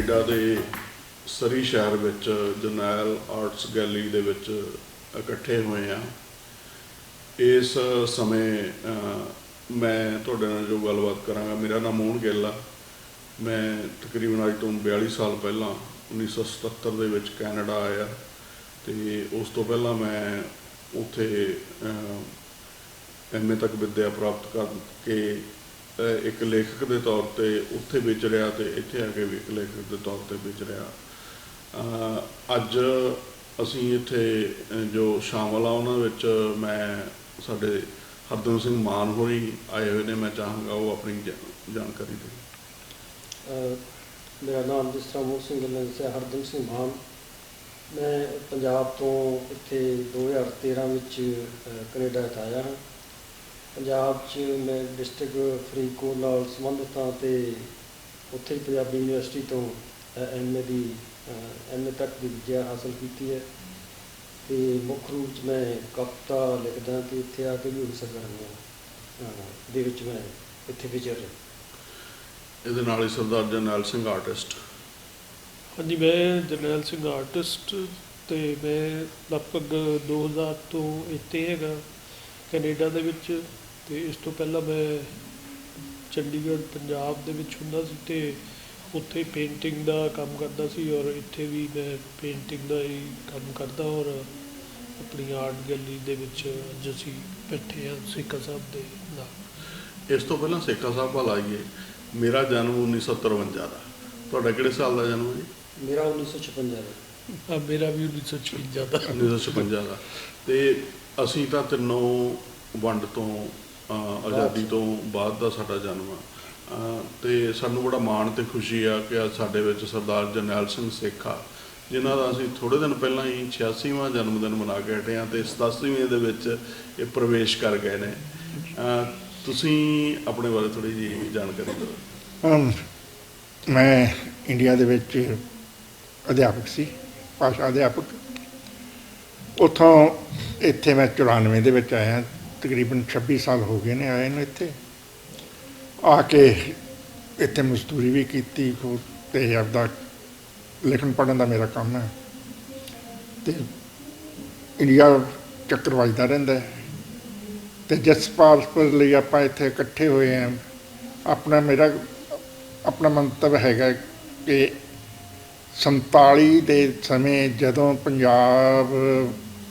Canada ਦੇ ਸਰੀ ਸ਼ਹਿਰ ਵਿੱਚ ਜਰਨੈਲ ਆਰਟਸ ਗੈਲਰੀ ਦੇ ਵਿੱਚ ਇਕੱਠੇ ਹੋਏ ਹਾਂ। ਇਸ ਸਮੇਂ ਮੈਂ ਤੁਹਾਡੇ ਨਾਲ ਜੋ ਗੱਲਬਾਤ ਕਰਾਂਗਾ, ਮੇਰਾ ਨਾਮ ਮੋਹਨ ਗਿੱਲ ਆ। ਮੈਂ ਤਕਰੀਬਨ ਅੱਜ ਤੋਂ 42 ਸਾਲ ਪਹਿਲਾਂ 1977 ਦੇ ਵਿੱਚ ਕੈਨੇਡਾ ਆਇਆ ਅਤੇ ਉਸ ਤੋਂ ਪਹਿਲਾਂ ਮੈਂ ਉੱਥੇ MA ਤੱਕ ਵਿੱਦਿਆ ਪ੍ਰਾਪਤ ਕਰਕੇ ਇੱਕ ਲੇਖਕ ਦੇ ਤੌਰ 'ਤੇ ਉੱਥੇ ਵਿਚਰਿਆ ਅਤੇ ਇੱਥੇ ਆ ਕੇ ਵੀ ਇੱਕ ਲੇਖਕ ਦੇ ਤੌਰ 'ਤੇ ਵਿਚਰਿਆ। ਅੱਜ ਅਸੀਂ ਇੱਥੇ ਜੋ ਸ਼ਾਮਲ ਆ ਉਹਨਾਂ ਵਿੱਚ ਮੈਂ ਸਾਡੇ ਹਰਦਮ ਸਿੰਘ ਮਾਨ ਹੋਰੀ ਆਏ ਹੋਏ ਨੇ। ਮੈਂ ਚਾਹਾਂਗਾ ਉਹ ਆਪਣੀ ਜਾਣਕਾਰੀ ਦੇ। ਮੇਰਾ ਨਾਮ ਜਿਸ ਤਰ੍ਹਾਂ ਮੋਹਨ ਸਿੰਘ ਨੇ ਦੱਸਿਆ, ਹਰਦਮ ਸਿੰਘ ਮਾਨ। ਮੈਂ ਪੰਜਾਬ ਤੋਂ ਇੱਥੇ 2013 ਵਿੱਚ ਕੈਨੇਡਾ ਵਿੱਚ ਆਇਆ ਹਾਂ। ਪੰਜਾਬ 'ਚ ਮੈਂ ਡਿਸਟ੍ਰਿਕਟ ਫਰੀਦਕੋਟ ਨਾਲ ਸੰਬੰਧਿਤ ਹਾਂ ਅਤੇ ਉੱਥੇ ਹੀ ਪੰਜਾਬੀ ਯੂਨੀਵਰਸਿਟੀ ਤੋਂ MA ਤੱਕ ਦੀ ਵਿੱਦਿਆ ਹਾਸਲ ਕੀਤੀ ਹੈ ਅਤੇ ਮੁੱਖ ਰੂਪ 'ਚ ਮੈਂ ਕਵਿਤਾ ਲਿਖਦਾ ਅਤੇ ਇੱਥੇ ਆ ਕੇ ਵੀ ਹੋ ਸਰਗਰਮੀਆਂ ਦੇ ਵਿੱਚ ਮੈਂ ਇੱਥੇ ਵਿਚਰ ਰਿਹਾ। ਇਹਦੇ ਨਾਲ ਹੀ ਸਰਦਾਰ ਜਰਨੈਲ ਸਿੰਘ ਆਰਟਿਸਟ। ਹਾਂਜੀ, ਮੈਂ ਜਰਨੈਲ ਸਿੰਘ ਆਰਟਿਸਟ ਅਤੇ ਮੈਂ ਲਗਭਗ 2000 ਤੋਂ ਇੱਥੇ ਹੈਗਾ ਕੈਨੇਡਾ ਦੇ ਵਿੱਚ। ਅਤੇ ਇਸ ਤੋਂ ਪਹਿਲਾਂ ਮੈਂ ਚੰਡੀਗੜ੍ਹ ਪੰਜਾਬ ਦੇ ਵਿੱਚ ਹੁੰਦਾ ਸੀ ਅਤੇ ਉੱਥੇ ਪੇਂਟਿੰਗ ਦਾ ਕੰਮ ਕਰਦਾ ਸੀ ਔਰ ਇੱਥੇ ਵੀ ਮੈਂ ਪੇਂਟਿੰਗ ਦਾ ਹੀ ਕੰਮ ਕਰਦਾ ਔਰ ਆਪਣੀ ਆਰਟ ਗੈਲਰੀ ਦੇ ਵਿੱਚ ਅੱਜ ਅਸੀਂ ਬੈਠੇ ਹਾਂ ਸੇਖਾ ਸਾਹਿਬ ਦੇ ਨਾਲ। ਇਸ ਤੋਂ ਪਹਿਲਾਂ ਸੇਖਾ ਸਾਹਿਬ ਵੱਲ ਆਈਏ। ਮੇਰਾ ਜਨਮ 1953 ਦਾ। ਤੁਹਾਡਾ ਕਿਹੜੇ ਸਾਲ ਦਾ ਜਨਮ ਹੈ ਜੀ? ਮੇਰਾ 1956 ਦਾ। ਮੇਰਾ ਵੀ 1956 ਦਾ। 1956 ਦਾ। ਅਤੇ ਅਸੀਂ ਤਾਂ ਤਿੰਨੋਂ ਵੰਡ ਤੋਂ ਆਜ਼ਾਦੀ ਤੋਂ ਬਾਅਦ ਦਾ ਸਾਡਾ ਜਨਮ ਆ ਅਤੇ ਸਾਨੂੰ ਬੜਾ ਮਾਣ ਅਤੇ ਖੁਸ਼ੀ ਆ ਕਿ ਅੱਜ ਸਾਡੇ ਵਿੱਚ ਸਰਦਾਰ ਜਰਨੈਲ ਸਿੰਘ ਸੇਖਾ, ਜਿਨ੍ਹਾਂ ਦਾ ਅਸੀਂ ਥੋੜ੍ਹੇ ਦਿਨ ਪਹਿਲਾਂ ਹੀ 86ਵਾਂ ਜਨਮ ਦਿਨ ਮਨਾ ਕੇ ਹਟੇ ਹਾਂ ਅਤੇ 87ਵੇਂ ਦੇ ਵਿੱਚ ਇਹ ਪ੍ਰਵੇਸ਼ ਕਰ ਗਏ ਨੇ। ਤੁਸੀਂ ਆਪਣੇ ਬਾਰੇ ਥੋੜ੍ਹੀ ਜਿਹੀ ਜਾਣਕਾਰੀ ਦਿਓ। ਮੈਂ ਇੰਡੀਆ ਦੇ ਵਿੱਚ ਅਧਿਆਪਕ ਸੀ, ਭਾਸ਼ਾ ਅਧਿਆਪਕ। ਉੱਥੋਂ ਇੱਥੇ ਮੈਂ 94 ਦੇ ਵਿੱਚ ਆਇਆ। ਤਕਰੀਬਨ 26 ਸਾਲ ਹੋ ਗਏ ਨੇ ਆਏ ਨੂੰ। ਇੱਥੇ ਆ ਕੇ ਇੱਥੇ ਮਜ਼ਦੂਰੀ ਵੀ ਕੀਤੀ ਅਤੇ ਆਪਦਾ ਲਿਖਣ ਪੜ੍ਹਨ ਦਾ ਮੇਰਾ ਕੰਮ ਹੈ ਅਤੇ ਇੰਡੀਆ ਚੱਕਰ ਵੱਜਦਾ ਰਹਿੰਦਾ ਅਤੇ ਜਿਸ ਪਾਸਪੋਰਟ ਲਈ ਆਪਾਂ ਇੱਥੇ ਇਕੱਠੇ ਹੋਏ ਹਾਂ, ਆਪਣਾ ਮੰਤਵ ਹੈਗਾ ਕਿ 47 ਦੇ ਸਮੇਂ ਜਦੋਂ ਪੰਜਾਬ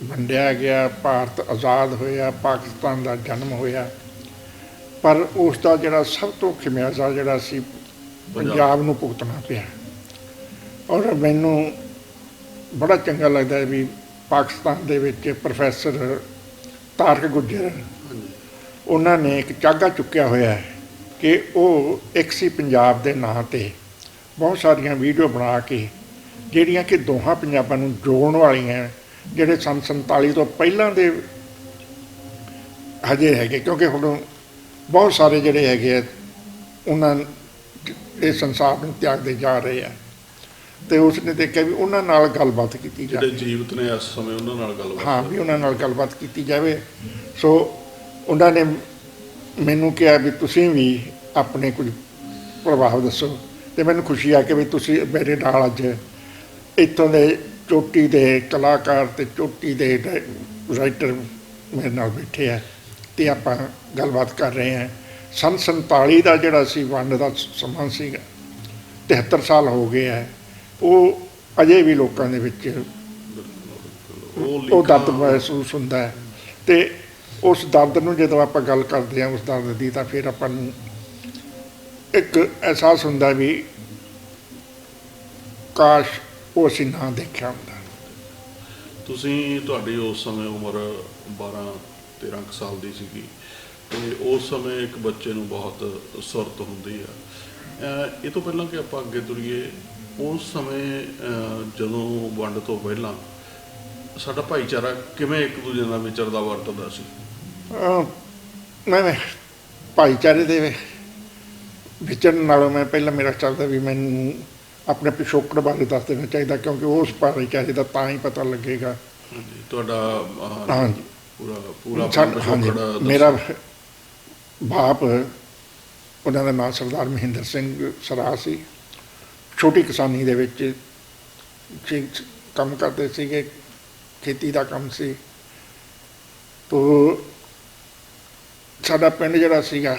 ਵੰਡਿਆ ਗਿਆ, ਭਾਰਤ ਆਜ਼ਾਦ ਹੋਇਆ, ਪਾਕਿਸਤਾਨ ਦਾ ਜਨਮ ਹੋਇਆ, ਪਰ ਉਸ ਦਾ ਜਿਹੜਾ ਸਭ ਤੋਂ ਖਿਮਿਆਜ਼ਾ ਜਿਹੜਾ ਸੀ ਪੰਜਾਬ ਨੂੰ ਭੁਗਤਣਾ ਪਿਆ। ਔਰ ਮੈਨੂੰ ਬੜਾ ਚੰਗਾ ਲੱਗਦਾ ਵੀ ਪਾਕਿਸਤਾਨ ਦੇ ਵਿੱਚ ਪ੍ਰੋਫੈਸਰ ਤਾਰਕ ਗੁੱਜਰ, ਉਹਨਾਂ ਨੇ ਇੱਕ ਚਾਗਾ ਚੁੱਕਿਆ ਹੋਇਆ ਹੈ ਕਿ ਉਹ ਇੱਕ ਸੀ ਪੰਜਾਬ ਦੇ ਨਾਂ 'ਤੇ ਬਹੁਤ ਸਾਰੀਆਂ ਵੀਡੀਓ ਬਣਾ ਕੇ ਜਿਹੜੀਆਂ ਕਿ ਦੋਹਾਂ ਪੰਜਾਬਾਂ ਨੂੰ ਜੋੜਨ ਵਾਲੀਆਂ, ਜਿਹੜੇ ਸੰਨ 47 ਤੋਂ ਪਹਿਲਾਂ ਦੇ ਹਜੇ ਹੈਗੇ, ਕਿਉਂਕਿ ਹੁਣ ਬਹੁਤ ਸਾਰੇ ਜਿਹੜੇ ਹੈਗੇ ਆ ਉਹਨਾਂ ਇਹ ਸੰਸਾਰ ਨੂੰ ਤਿਆਗਦੇ ਜਾ ਰਹੇ ਆ ਅਤੇ ਉਸਨੇ ਦੇਖਿਆ ਵੀ ਉਹਨਾਂ ਨਾਲ ਗੱਲਬਾਤ ਕੀਤੀ ਜਾਵੇ, ਜਿਹੜੇ ਜੀਵਤ ਨੇ ਇਸ ਸਮੇਂ ਉਹਨਾਂ ਨਾਲ ਗੱਲਬਾਤ। ਹਾਂ, ਵੀ ਉਹਨਾਂ ਨਾਲ ਗੱਲਬਾਤ ਕੀਤੀ ਜਾਵੇ। ਸੋ ਉਹਨਾਂ ਨੇ ਮੈਨੂੰ ਕਿਹਾ ਵੀ ਤੁਸੀਂ ਵੀ ਆਪਣੇ ਕੁਝ ਪ੍ਰਭਾਵ ਦੱਸੋ ਅਤੇ ਮੈਨੂੰ ਖੁਸ਼ੀ ਆ ਕਿ ਵੀ ਤੁਸੀਂ ਮੇਰੇ ਨਾਲ ਅੱਜ ਇੱਥੋਂ ਦੇ ਚੋਟੀ ਦੇ ਕਲਾਕਾਰ ਅਤੇ ਚੋਟੀ ਦੇ ਰਾਈਟਰ ਮੇਰੇ ਨਾਲ ਬੈਠੇ ਆ ਅਤੇ ਆਪਾਂ ਗੱਲਬਾਤ ਕਰ ਰਹੇ ਹਾਂ। ਸੰਨ 47 ਦਾ ਜਿਹੜਾ ਸੀ ਵੰਡ ਦਾ ਸਮਾਂ ਸੀਗਾ, 73 ਸਾਲ ਹੋ ਗਏ ਹੈ, ਉਹ ਅਜੇ ਵੀ ਲੋਕਾਂ ਦੇ ਵਿੱਚ ਉਹ ਦਰਦ ਮਹਿਸੂਸ ਹੁੰਦਾ ਹੈ ਅਤੇ ਉਸ ਦਰਦ ਨੂੰ ਜਦੋਂ ਆਪਾਂ ਗੱਲ ਕਰਦੇ ਹਾਂ ਉਸ ਦਰਦ ਦੀ, ਤਾਂ ਫਿਰ ਆਪਾਂ ਨੂੰ ਇੱਕ ਅਹਿਸਾਸ ਹੁੰਦਾ ਵੀ ਕਾਸ਼ ਉਹ ਅਸੀਂ ਨਾ ਦੇਖਿਆ ਹੁੰਦਾ। ਤੁਹਾਡੀ ਉਸ ਸਮੇਂ ਉਮਰ 12-13 ਸਾਲ ਦੀ ਸੀਗੀ ਅਤੇ ਉਸ ਸਮੇਂ ਇੱਕ ਬੱਚੇ ਨੂੰ ਬਹੁਤ ਸੁਰਤ ਹੁੰਦੀ ਆ। ਇਹ ਤੋਂ ਪਹਿਲਾਂ ਕਿ ਆਪਾਂ ਅੱਗੇ ਤੁਰੀਏ, ਉਸ ਸਮੇਂ ਜਦੋਂ ਵੰਡ ਤੋਂ ਪਹਿਲਾਂ ਸਾਡਾ ਭਾਈਚਾਰਾ ਕਿਵੇਂ ਇੱਕ ਦੂਜੇ ਨਾਲ ਵਿਚਰਦਾ ਵਰਤਦਾ ਸੀ? ਮੈਂ ਭਾਈਚਾਰੇ ਦੇ ਵਿਚਰਨ ਨਾਲੋਂ ਮੈਂ ਪਹਿਲਾਂ ਮੇਰਾ ਚੱਲਦਾ ਵੀ ਮੈਨੂੰ ਆਪਣੇ ਪਿਛੋਕੜ ਬਾਰੇ ਦੱਸ ਦੇਣਾ ਚਾਹੀਦਾ, ਕਿਉਂਕਿ ਉਸ ਭਾਈਚਾਰੇ ਦਾ ਤਾਂ ਹੀ ਪਤਾ ਲੱਗੇਗਾ। ਤੁਹਾਡਾ ਹਾਂਜੀ ਪੂਰਾ ਹਾਂਜੀ, ਮੇਰਾ ਬਾਪ, ਉਹਨਾਂ ਦਾ ਨਾਮ ਸਰਦਾਰ ਮਹਿੰਦਰ ਸਿੰਘ ਸਰਾਹ ਸੀ। ਛੋਟੀ ਕਿਸਾਨੀ ਦੇ ਵਿੱਚ ਕੰਮ ਕਰਦੇ ਸੀਗੇ, ਖੇਤੀ ਦਾ ਕੰਮ ਸੀ। ਤੋ ਸਾਡਾ ਪਿੰਡ ਜਿਹੜਾ ਸੀਗਾ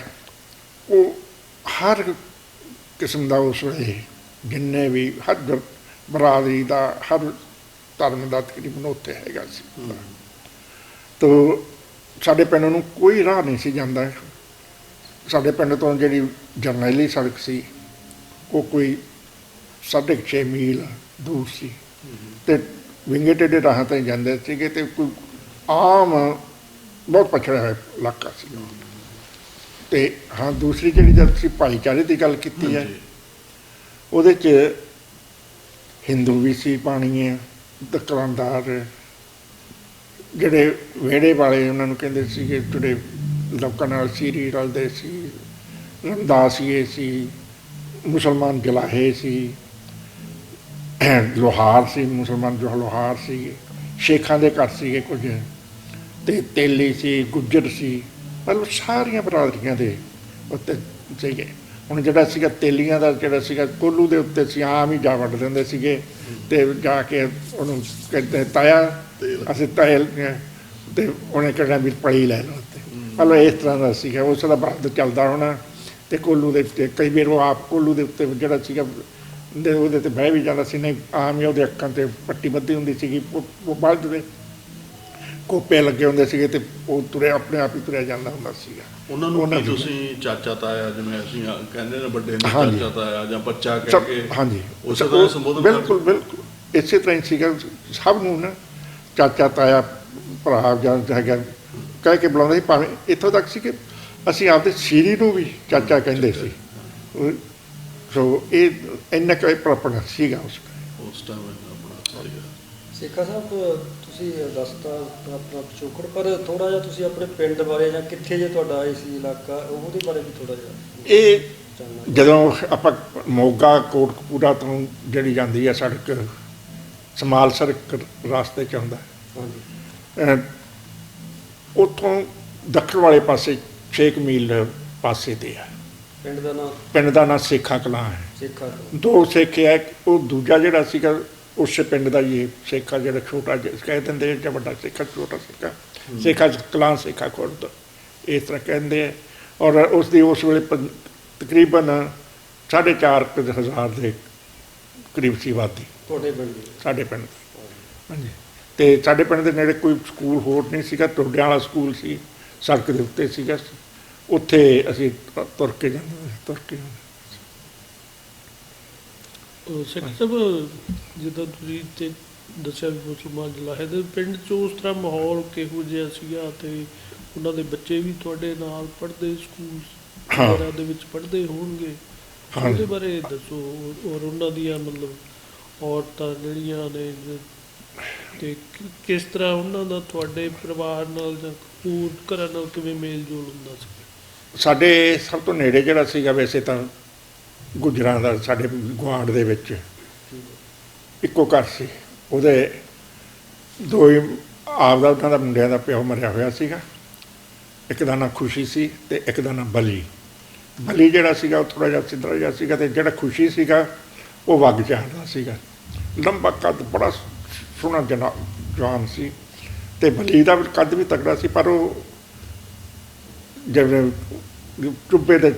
ਉਹ ਹਰ ਕਿਸਮ ਦਾ ਉਸ ਵੇਲੇ ਜਿੰਨੇ ਵੀ ਹਰ ਬਰਾਦਰੀ ਦਾ, ਹਰ ਧਰਮ ਦਾ ਤਕਰੀਬਨ ਉੱਥੇ ਹੈਗਾ ਸੀ। ਤੋ ਸਾਡੇ ਪਿੰਡ ਨੂੰ ਕੋਈ ਰਾਹ ਨਹੀਂ ਸੀ ਜਾਂਦਾ। ਸਾਡੇ ਪਿੰਡ ਤੋਂ ਜਿਹੜੀ ਜਰਨੈਲੀ ਸੜਕ ਸੀ ਉਹ ਕੋਈ 6.5 ਮੀਲ ਦੂਰ ਸੀ, ਅਤੇ ਵਿੰਗੇ ਟੇਢੇ ਰਾਹਾਂ 'ਤੇ ਜਾਂਦੇ ਸੀਗੇ, ਅਤੇ ਕੋਈ ਆਮ ਬਹੁਤ ਪਛੜਿਆ ਹੋਇਆ ਇਲਾਕਾ ਸੀ। ਅਤੇ ਹਾਂ, ਦੂਸਰੀ ਜਿਹੜੀ ਜਦ ਤੁਸੀਂ ਭਾਈਚਾਰੇ ਦੀ ਗੱਲ ਕੀਤੀ ਹੈ, ਉਹਦੇ 'ਚ ਹਿੰਦੂ ਵੀ ਸੀ, ਬਾਣੀਏ, ਦੁਕਾਨਦਾਰ, ਜਿਹੜੇ ਵਿਹੜੇ ਵਾਲੇ ਉਹਨਾਂ ਨੂੰ ਕਹਿੰਦੇ ਸੀਗੇ, ਜਿਹੜੇ ਲੋਕਾਂ ਨਾਲ ਸੀਰੀ ਰਲਦੇ ਸੀ, ਰਮਦਾਸੀਏ ਸੀ, ਮੁਸਲਮਾਨ ਜਲਾਹੇ ਸੀ, ਲੋਹਾਰ ਸੀ, ਮੁਸਲਮਾਨ ਜੋ ਲੋਹਾਰ ਸੀਗੇ, ਸ਼ੇਖਾਂ ਦੇ ਘਰ ਸੀਗੇ ਕੁਝ, ਅਤੇ ਤੇਲੀ ਸੀ, ਗੁੱਜਰ ਸੀ, ਮਤਲਬ ਸਾਰੀਆਂ ਬਰਾਦਰੀਆਂ ਦੇ ਉੱਤੇ ਸੀਗੇ। ਹੁਣ ਜਿਹੜਾ ਸੀਗਾ ਤੇਲੀਆਂ ਦਾ ਜਿਹੜਾ ਸੀਗਾ ਕੋਲੂ ਦੇ ਉੱਤੇ ਸੀ, ਆਮ ਹੀ ਜਾ ਵੱਢ ਦਿੰਦੇ ਸੀਗੇ, ਅਤੇ ਜਾ ਕੇ ਉਹਨੂੰ ਕਹਿੰਦੇ ਤਾਇਆ, ਅਸੀਂ ਤਾਇਲ, ਅਤੇ ਉਹਨੇ ਕਹਿਣਾ ਵੀ ਪਲੀ ਲੈ ਲਓ ਉੱਤੇ, ਮਤਲਬ ਇਸ ਤਰ੍ਹਾਂ ਦਾ ਸੀਗਾ। ਉਸ ਦਾ ਬਾਅਦ ਚੱਲਦਾ ਹੋਣਾ, ਅਤੇ ਕੋਲੂ ਦੇ ਉੱਤੇ ਕਈ ਵਾਰ ਉਹ ਆਪ ਕੋਲੂ ਦੇ ਉੱਤੇ ਜਿਹੜਾ ਸੀਗਾ ਉਹਦੇ 'ਤੇ ਬਹਿ ਵੀ ਜਾਂਦਾ ਸੀ, ਨਹੀਂ ਆਮ ਹੀ ਉਹਦੇ ਅੱਖਾਂ 'ਤੇ ਪੱਟੀ ਬੱਧੀ ਹੁੰਦੀ ਸੀਗੀ, ਉਹ ਬਲਦ ਦੇ ਕੋਪੇ ਲੱਗੇ ਹੁੰਦੇ ਸੀਗੇ, ਅਤੇ ਉਹ ਤੁਰਿਆ ਆਪਣੇ ਆਪ ਹੀ ਤੁਰਿਆ ਜਾਂਦਾ ਹੁੰਦਾ ਸੀਗਾ। ਉਹਨਾਂ ਨੂੰ ਕੀ ਤੁਸੀਂ ਚਾਚਾ ਤਾਇਆ, ਜਿਵੇਂ ਅਸੀਂ ਕਹਿੰਦੇ ਨੇ ਵੱਡੇ ਨੂੰ ਚਾਚਾ ਤਾਇਆ ਜਾਂ ਬੱਚਾ ਕਹਿ ਕੇ, ਹਾਂਜੀ, ਉਸੇ ਤਰ੍ਹਾਂ ਸੰਬੋਧਨ ਬਿਲਕੁਲ ਬਿਲਕੁਲ ਇਸੇ ਤਰ੍ਹਾਂ ਹੀ ਸੀਗਾ। ਸਭ ਨੂੰ ਨਾ ਚਾਚਾ ਤਾਇਆ, ਭਰਾ ਜਾਂ ਹੈਗਾ ਕਹਿ ਕੇ ਬੁਲਾਉਂਦੇ ਸੀ। ਭਾਵੇਂ ਇੱਥੋਂ ਤੱਕ ਸੀ ਕਿ ਅਸੀਂ ਆਪਦੇ ਸੀਰੀ ਨੂੰ ਵੀ ਚਾਚਾ ਕਹਿੰਦੇ ਸੀ। ਸੋ ਇਹ ਇੰਨਾ ਕੁ ਪ੍ਰੋਪਰ ਸੀਗਾ ਉਸ ਟਾਈਮ ਆਪਣਾ ਸੀਗਾ। ਸੇਖਾ ਸਾਹਿਬ, ਤੁਸੀਂ ਦੱਸਤਾ ਆਪਣਾ ਪਿਛੋਕੜ, ਪਰ ਥੋੜ੍ਹਾ ਜਿਹਾ ਤੁਸੀਂ ਆਪਣੇ ਪਿੰਡ ਬਾਰੇ ਜਾਂ ਕਿੱਥੇ ਜੇ ਤੁਹਾਡਾ ਇਹ ਸੀ ਇਲਾਕਾ, ਉਹਦੇ ਬਾਰੇ ਵੀ ਥੋੜ੍ਹਾ ਜਿਹਾ ਇਹ ਜਦੋਂ ਆਪਾਂ ਮੋਗਾ ਕੋਟਕਪੂਰਾ ਤੋਂ ਜਿਹੜੀ ਜਾਂਦੀ ਹੈ ਸੜਕ, ਸਮਾਲ ਸੜਕ ਰਸਤੇ 'ਚ ਆਉਂਦਾ, ਹਾਂਜੀ, ਉੱਥੋਂ ਦੱਖਣ ਵਾਲੇ ਪਾਸੇ 6 ਮੀਲ ਪਾਸੇ 'ਤੇ ਹੈ। ਪਿੰਡ ਦਾ ਨਾਂ ਸੇਖਾ ਕਲਾਂ ਹੈ। ਸੇਖਾ ਦੋ ਸੇਖੇ ਹੈ, ਉਹ ਦੂਜਾ ਜਿਹੜਾ ਸੀਗਾ ਉਸੇ ਪਿੰਡ ਦਾ ਹੀ ਸੇਖਾ, ਜਿਹੜਾ ਛੋਟਾ ਜਿਹਾ ਕਹਿ ਦਿੰਦੇ, ਜਾਂ ਵੱਡਾ ਸੇਖਾ, ਛੋਟਾ ਸੇਖਾ, ਸੇਖਾ ਕਲਾਂ, ਸੇਖਾ ਖੁਰਦ, ਇਸ ਤਰ੍ਹਾਂ ਕਹਿੰਦੇ ਹੈ। ਔਰ ਉਸ ਦੀ ਉਸ ਵੇਲੇ ਤਕਰੀਬਨ 4,500 ਦੇ ਕਰੀਬ ਸੀ ਆਬਾਦੀ ਤੁਹਾਡੇ ਪਿੰਡ ਦੀ, ਸਾਡੇ ਪਿੰਡ ਦੀ। ਹਾਂਜੀ, ਅਤੇ ਸਾਡੇ ਪਿੰਡ ਦੇ ਨੇੜੇ ਕੋਈ ਸਕੂਲ ਹੋਰ ਨਹੀਂ ਸੀਗਾ, ਟੋਡਿਆਂ ਵਾਲਾ ਸਕੂਲ ਸੀ, ਸੜਕ ਦੇ ਉੱਤੇ ਸੀਗਾ, ਉੱਥੇ ਅਸੀਂ ਤੁਰ ਕੇ ਜਾਂਦੇ, ਤੁਰ ਕੇ ਸੇਖਾ ਸਾਹਿਬ, ਜਿੱਦਾਂ ਤੁਸੀਂ ਤੇ ਦੱਸਿਆ ਵੀ ਮੁਸਲਮਾਨ ਜਲਾਹੇ ਦੇ ਪਿੰਡ 'ਚ ਉਸ ਤਰ੍ਹਾਂ ਮਾਹੌਲ ਕਿਹੋ ਜਿਹਾ ਸੀਗਾ, ਅਤੇ ਉਹਨਾਂ ਦੇ ਬੱਚੇ ਵੀ ਤੁਹਾਡੇ ਨਾਲ ਪੜ੍ਹਦੇ, ਸਕੂਲ ਵਗੈਰਾ ਦੇ ਵਿੱਚ ਪੜ੍ਹਦੇ ਹੋਣਗੇ, ਉਹਦੇ ਬਾਰੇ ਦੱਸੋ। ਔਰ ਉਹਨਾਂ ਦੀਆਂ ਮਤਲਬ ਔਰਤਾਂ ਜਿਹੜੀਆਂ ਨੇ, ਅਤੇ ਕਿਸ ਤਰ੍ਹਾਂ ਉਹਨਾਂ ਦਾ ਤੁਹਾਡੇ ਪਰਿਵਾਰ ਨਾਲ ਜਾਂ ਹੋਰ ਘਰਾਂ ਨਾਲ ਕਿਵੇਂ ਮੇਲ ਜੋਲ ਹੁੰਦਾ ਸੀ? ਸਾਡੇ ਸਭ ਤੋਂ ਨੇੜੇ ਜਿਹੜਾ ਸੀਗਾ, ਵੈਸੇ ਤਾਂ ਗੁੱਜਰਾਂ ਦਾ, ਸਾਡੇ ਗੁਆਂਢ ਦੇ ਵਿੱਚ ਇੱਕੋ ਘਰ ਸੀ, ਉਹਦੇ ਦੋ ਹੀ ਆਪਦਾ, ਉਹਨਾਂ ਦਾ ਮੁੰਡਿਆਂ ਦਾ ਪਿਓ ਮਰਿਆ ਹੋਇਆ ਸੀਗਾ। ਇੱਕ ਦਾ ਨਾਂ ਖੁਸ਼ੀ ਸੀ ਅਤੇ ਇੱਕ ਦਾ ਨਾਂ ਬਲੀ। ਬਲੀ ਜਿਹੜਾ ਸੀਗਾ ਉਹ ਥੋੜ੍ਹਾ ਜਿਹਾ ਸਿੱਧਰਾ ਜਿਹਾ ਸੀਗਾ, ਅਤੇ ਜਿਹੜਾ ਖੁਸ਼ੀ ਸੀਗਾ ਉਹ ਵੱਗ ਝਾੜਦਾ ਸੀਗਾ, ਲੰਬਾ ਕੱਦ, ਬੜਾ ਸੋਹਣਾ ਜਵਾਨ ਸੀ। ਅਤੇ ਬਲੀ ਦਾ ਕੱਦ ਵੀ ਤਕੜਾ ਸੀ, ਪਰ ਉਹ ਜਿਵੇਂ ਚੁੱਭੇ ਦੇ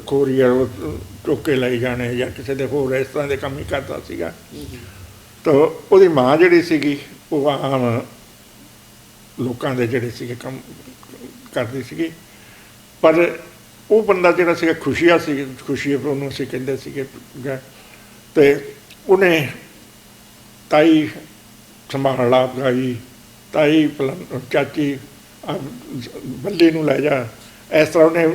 ਖੋਰੀ ਉਹ ਚੁੱਕੇ ਲਈ ਜਾਣੇ, ਜਾਂ ਕਿਸੇ ਦੇ ਹੋਰ ਇਸ ਤਰ੍ਹਾਂ ਦੇ ਕੰਮ ਹੀ ਕਰਦਾ ਸੀਗਾ। ਤਾਂ ਉਹਦੀ ਮਾਂ ਜਿਹੜੀ ਸੀਗੀ ਉਹ ਆਮ ਲੋਕਾਂ ਦੇ ਜਿਹੜੇ ਸੀਗੇ ਕੰਮ ਕਰਦੀ ਸੀਗੀ, ਪਰ ਉਹ ਬੰਦਾ ਜਿਹੜਾ ਸੀਗਾ ਖੁਸ਼ੀਆ ਸੀ, ਖੁਸ਼ੀ ਉਹਨੂੰ ਅਸੀਂ ਕਹਿੰਦੇ ਸੀਗੇ, ਅਤੇ ਉਹਨੇ ਤਾਈ ਸੰਭਾਲ ਲਾ ਗਾਈ, ਤਾਈ ਚਾਚੀ ਬੱਲੀ ਨੂੰ ਲੈ ਜਾ, ਇਸ ਤਰ੍ਹਾਂ ਉਹਨੇ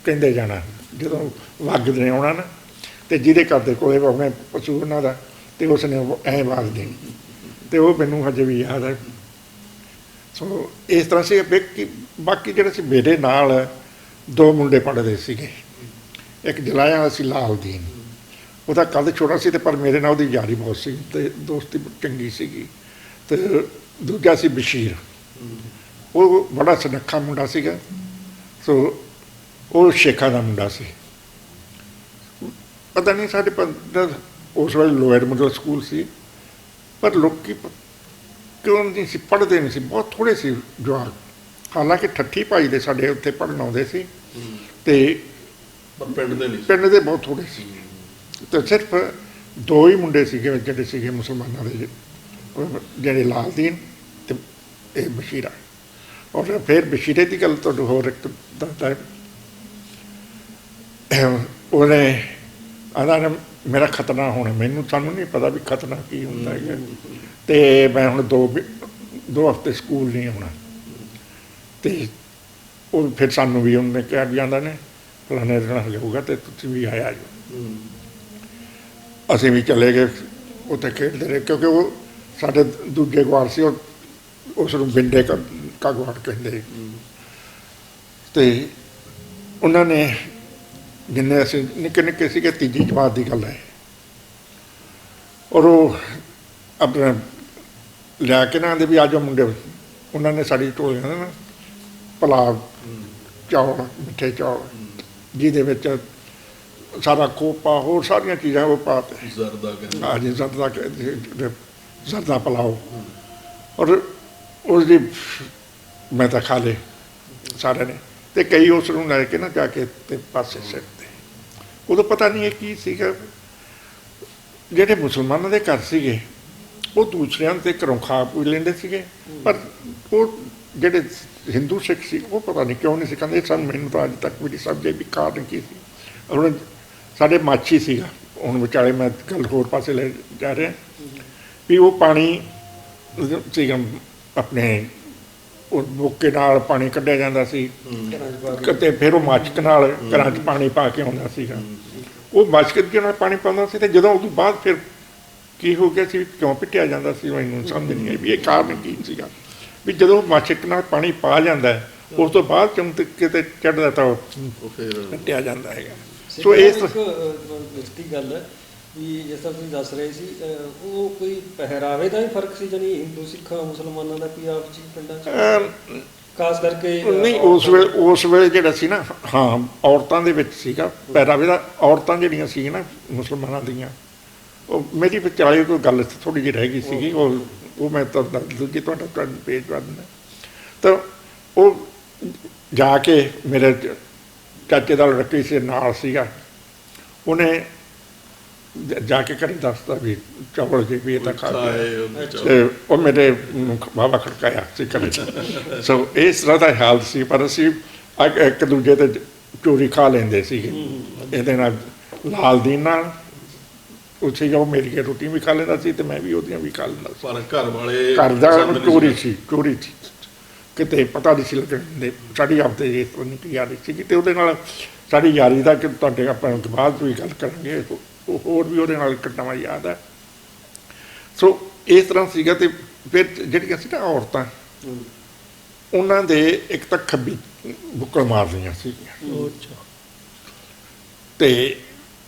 ਕਹਿੰਦੇ ਜਾਣਾ ਜਦੋਂ ਵੱਗ ਨੇ ਆਉਣਾ ਨਾ, ਅਤੇ ਜਿਹਦੇ ਘਰ ਦੇ ਕੋਲੇ ਆਪਣੇ ਪਸ਼ੂ ਉਹਨਾਂ ਦਾ, ਅਤੇ ਉਸਨੇ ਐਂ ਵਾਗ ਦੇਣੀ, ਅਤੇ ਉਹ ਮੈਨੂੰ ਹਜੇ ਵੀ ਯਾਦ ਹੈ। ਸੋ ਇਸ ਤਰ੍ਹਾਂ ਸੀ। ਬਾਕੀ ਜਿਹੜਾ ਸੀ, ਮੇਰੇ ਨਾਲ 2 ਮੁੰਡੇ ਪੜ੍ਹਦੇ ਸੀਗੇ, ਇੱਕ ਜਲਾਇਆ ਹੋਇਆ ਸੀ ਲਾਲਦੀਨ, ਉਹਦਾ ਕੱਦ ਛੋਟਾ ਸੀ, ਅਤੇ ਪਰ ਮੇਰੇ ਨਾਲ ਉਹਦੀ ਯਾਰੀ ਬਹੁਤ ਸੀ ਅਤੇ ਦੋਸਤੀ ਚੰਗੀ ਸੀਗੀ। ਅਤੇ ਦੂਜਾ ਸੀ ਬਸ਼ੀਰ, ਉਹ ਬੜਾ ਸੁਨੱਖਾ ਮੁੰਡਾ ਸੀਗਾ। ਸੋ ਉਹ ਸ਼ੇਖਾਂ ਦਾ ਮੁੰਡਾ ਸੀ। ਪਤਾ ਨਹੀਂ ਸਾਡੇ ਉਸ ਵੇਲੇ ਲੋਅਰ ਮਿਡਲ ਸਕੂਲ ਸੀ, ਪਰ ਲੋਕੀ ਕਿਉਂ ਨਹੀਂ ਸੀ ਪੜ੍ਹਦੇ, ਨਹੀਂ ਸੀ, ਬਹੁਤ ਥੋੜ੍ਹੇ ਸੀ ਜਵਾਕ। ਹਾਲਾਂਕਿ ਠੱਠੀ ਭਾਈ ਦੇ ਸਾਡੇ ਉੱਥੇ ਪੜ੍ਹਨ ਆਉਂਦੇ ਸੀ, ਅਤੇ ਪਰ ਪਿੰਡ ਦੇ ਨਹੀਂ ਸੀ। ਪਿੰਡ ਦੇ ਬਹੁਤ ਥੋੜ੍ਹੇ ਸੀ, ਅਤੇ ਸਿਰਫ 2 ਹੀ ਮੁੰਡੇ ਸੀਗੇ ਜਿਹੜੇ ਸੀਗੇ ਮੁਸਲਮਾਨਾਂ ਦੇ, ਜਿਹੜੇ ਲਾਲਦੀਨ ਅਤੇ ਇਹ ਬਸ਼ੀਰਾ। ਔਰ ਫਿਰ ਬਸ਼ੀਰੇ ਦੀ ਗੱਲ ਤੁਹਾਨੂੰ ਹੋਰ ਇੱਕ ਦੱਸਦਾ, ਉਹਨੇ ਆਂਦਾ ਮੇਰਾ ਖਤਨਾ ਹੋਣਾ, ਸਾਨੂੰ ਨਹੀਂ ਪਤਾ ਵੀ ਖਤਨਾ ਕੀ ਹੁੰਦਾ ਹੈਗਾ, ਅਤੇ ਮੈਂ ਹੁਣ 2 ਹਫ਼ਤੇ ਸਕੂਲ ਨਹੀਂ ਆਉਣਾ। ਅਤੇ ਉਹ ਫਿਰ ਸਾਨੂੰ ਵੀ ਉਹਨੇ ਕਿਹਾ ਵੀ ਆਂਦਾ ਨੇ ਫਲਾਣੇ ਦਿਨ ਹੋਊਗਾ ਅਤੇ ਤੁਸੀਂ ਵੀ ਆਇਆ ਜਾਓ। ਅਸੀਂ ਵੀ ਚਲੇ ਗਏ, ਉੱਥੇ ਖੇਡਦੇ ਰਹੇ, ਕਿਉਂਕਿ ਉਹ ਸਾਡੇ ਦੂਜੇ ਗਵਾਰ ਸੀ, ਉਹ ਉਸ ਨੂੰ ਬਿੰਡੇ ਕਾ ਗਵਾਰ ਕਹਿੰਦੇ। ਅਤੇ ਉਹਨਾਂ ਨੇ ਜਿੰਨੇ ਅਸੀਂ ਨਿੱਕੇ ਨਿੱਕੇ ਸੀਗੇ, 3 ਜਮਾਤ ਦੀ ਗੱਲ ਹੈ, ਔਰ ਉਹ ਆਪਣਾ ਲਿਆ ਕੇ ਨਾ ਆਂਦੇ ਵੀ ਆ ਜਾਓ ਮੁੰਡੇ। ਉਹਨਾਂ ਨੇ ਸਾਡੀ ਢੋਲੀਆਂ ਨਾ ਪੁਲਾਵ ਚੌਲ, ਮਿੱਠੇ ਚੌਲ, ਜਿਹਦੇ ਵਿੱਚ ਸਾਰਾ ਖੋਪਾ ਹੋਰ ਸਾਰੀਆਂ ਚੀਜ਼ਾਂ ਉਹ ਪਾ ਤੇ ਜ਼ਰਦਾ ਕਹਿੰਦੇ। ਹਾਂਜੀ, ਜ਼ਰਦਾ ਪੁਲਾਓ, ਔਰ ਉਸਦੀ ਮੈਂ ਤਾਂ ਖਾ ਲਏ ਸਾਰਿਆਂ ਨੇ, ਅਤੇ ਕਈ ਉਸ ਨੂੰ ਲੈ ਕੇ ਨਾ ਜਾ ਕੇ ਤੇ ਪਾਸੇ ਸਿੱਟ ਤੇ। ਉਦੋਂ ਪਤਾ ਨਹੀਂ ਇਹ ਕੀ ਸੀਗਾ। ਜਿਹੜੇ ਮੁਸਲਮਾਨਾਂ ਦੇ ਘਰ ਸੀਗੇ ਉਹ ਦੂਸਰਿਆਂ ਦੇ ਘਰੋਂ ਖਾ ਪੀ ਲੈਂਦੇ ਸੀਗੇ, ਪਰ ਉਹ ਜਿਹੜੇ ਹਿੰਦੂ ਸਿੱਖ ਸੀ ਉਹ ਪਤਾ ਨਹੀਂ ਕਿਉਂ ਨਹੀਂ ਸੀ ਕਹਿੰਦੇ। ਮੈਨੂੰ ਤਾਂ ਅੱਜ ਤੱਕ ਵੀ ਨਹੀਂ ਸਮਝੇ ਵੀ ਕਾਰਨ ਕੀ ਸੀ। ਹੁਣ ਸਾਡੇ ਮਾਛੀ ਸੀਗਾ, ਹੁਣ ਵਿਚਾਲੇ ਮੈਂ ਗੱਲ ਹੋਰ ਪਾਸੇ ਲੈ ਜਾ ਰਿਹਾ ਵੀ ਉਹ ਪਾਣੀ ਸੀਗਾ ਆਪਣੇ ਉਹ ਮੌਕੇ ਨਾਲ ਪਾਣੀ ਕੱਢਿਆ ਜਾਂਦਾ ਸੀ, ਅਤੇ ਫਿਰ ਉਹ ਮਸ਼ਕ ਨਾਲ ਘਰਾਂ 'ਚ ਪਾਣੀ ਪਾ ਕੇ ਆਉਂਦਾ ਸੀਗਾ। ਉਹ ਮਸ਼ਕ ਦੇ ਨਾਲ ਪਾਣੀ ਪਾਉਂਦਾ ਸੀ, ਅਤੇ ਜਦੋਂ ਉਦੋਂ ਬਾਅਦ ਫਿਰ ਕੀ ਹੋ ਗਿਆ ਸੀ, ਕਿਉਂ ਪਿੱਟਿਆ ਜਾਂਦਾ ਸੀ, ਮੈਨੂੰ ਸਮਝ ਨਹੀਂ ਆਈ ਵੀ ਇਹ ਕਾਰਨ ਕੀ ਸੀਗਾ। ਵੀ ਜਦੋਂ ਮਸ਼ਕ ਨਾਲ ਪਾਣੀ ਪਾ ਜਾਂਦਾ ਹੈ, ਉਸ ਤੋਂ ਬਾਅਦ ਚਮਕ ਕਿਤੇ ਚੜ੍ਹਦਾ ਤਾਂ ਉਹ ਫਿਰ ਪਿੱਟਿਆ ਜਾਂਦਾ ਹੈਗਾ। ਸੋ ਇਸ ਲਿਖਤੀ ਗੱਲ ਹੈ ਵੀ ਜਿਸ ਤਰ੍ਹਾਂ ਤੁਸੀਂ ਦੱਸ ਰਹੇ ਸੀ, ਉਹ ਕੋਈ ਪਹਿਰਾਵੇ ਦਾ ਵੀ ਫਰਕ ਸੀ, ਜਾਣੀ ਹਿੰਦੂ ਸਿੱਖਾਂ ਮੁਸਲਮਾਨਾਂ ਦਾ ਕੋਈ ਆਪਸ 'ਚ ਪਿੰਡਾਂ 'ਚ ਖਾਸ ਕਰਕੇ ਨਹੀਂ, ਉਸ ਵੇਲੇ ਜਿਹੜਾ ਸੀ ਨਾ, ਹਾਂ ਔਰਤਾਂ ਦੇ ਵਿੱਚ ਸੀਗਾ ਪਹਿਰਾਵੇ ਦਾ। ਔਰਤਾਂ ਜਿਹੜੀਆਂ ਸੀ ਨਾ ਮੁਸਲਮਾਨਾਂ ਦੀਆਂ, ਉਹ ਮੇਰੀ ਵਿਚਾਲੇ ਕੋਈ ਗੱਲ ਥੋੜ੍ਹੀ ਜਿਹੀ ਰਹਿ ਗਈ ਸੀਗੀ, ਉਹ ਮੈਂ ਤਾਂ ਦੂਜੀ ਤੁਹਾਡਾ ਪੇਜ ਕਰ ਦਿੰਦਾ। ਤਾਂ ਉਹ ਜਾ ਕੇ ਮੇਰੇ ਚਾਚੇ ਦਾ ਲੜਕੀ ਸੀ ਨਾਲ ਸੀਗਾ, ਉਹਨੇ ਜਾ ਕੇ ਘਰੇ ਦੱਸਦਾ ਵੀ ਚਾਵਲ ਜੀ ਵੀ ਇਹ ਤਾਂ ਖਾ ਕੇ, ਅਤੇ ਉਹ ਮੇਰੇ ਬਾਬਾ ਖੜਕਾਇਆ ਸੀ ਘਰੇ। ਸੋ ਇਸ ਤਰ੍ਹਾਂ ਦਾ ਹਾਲ ਸੀ, ਪਰ ਅਸੀਂ ਇੱਕ ਦੂਜੇ 'ਤੇ ਚੋਰੀ ਖਾ ਲੈਂਦੇ ਸੀਗੇ। ਇਹਦੇ ਨਾਲ ਲਾਲਦੀਨ ਨਾਲ ਉਹ ਸੀਗਾ, ਉਹ ਮੇਰੀ ਰੋਟੀ ਵੀ ਖਾ ਲੈਂਦਾ ਸੀ ਅਤੇ ਮੈਂ ਵੀ ਉਹਦੀਆਂ ਵੀ ਖਾ ਲੈਂਦਾ ਸੀ। ਪਰ ਘਰ ਵਾਲੇ ਘਰ ਦਾ ਚੋਰੀ ਸੀ ਕਿਤੇ ਪਤਾ ਨਹੀਂ ਸੀ ਲੱਗਣ ਦਿੰਦੇ। ਸਾਡੀ ਆਪਦੇ ਇਸ ਤਰ੍ਹਾਂ ਨਹੀਂ ਕੀ ਯਾਰੀ ਸੀਗੀ, ਅਤੇ ਉਹਦੇ ਨਾਲ ਸਾਡੀ ਯਾਰੀ ਦਾ ਕਿ ਤੁਹਾਡੇ ਆਪਾਂ ਬਾਅਦ ਵੀ ਗੱਲ ਕਰਾਂਗੇ, ਹੋਰ ਵੀ ਉਹਦੇ ਨਾਲ ਘਟਨਾਵਾਂ ਯਾਦ ਹੈ। ਸੋ ਇਸ ਤਰ੍ਹਾਂ ਸੀਗਾ। ਅਤੇ ਫਿਰ ਜਿਹੜੀਆਂ ਸੀ ਨਾ ਔਰਤਾਂ, ਉਹਨਾਂ ਦੇ ਇੱਕ ਤਾਂ ਖੱਬੀ ਬੁੱਕਲ ਮਾਰਦੀਆਂ ਸੀਗੀਆਂ, ਅਤੇ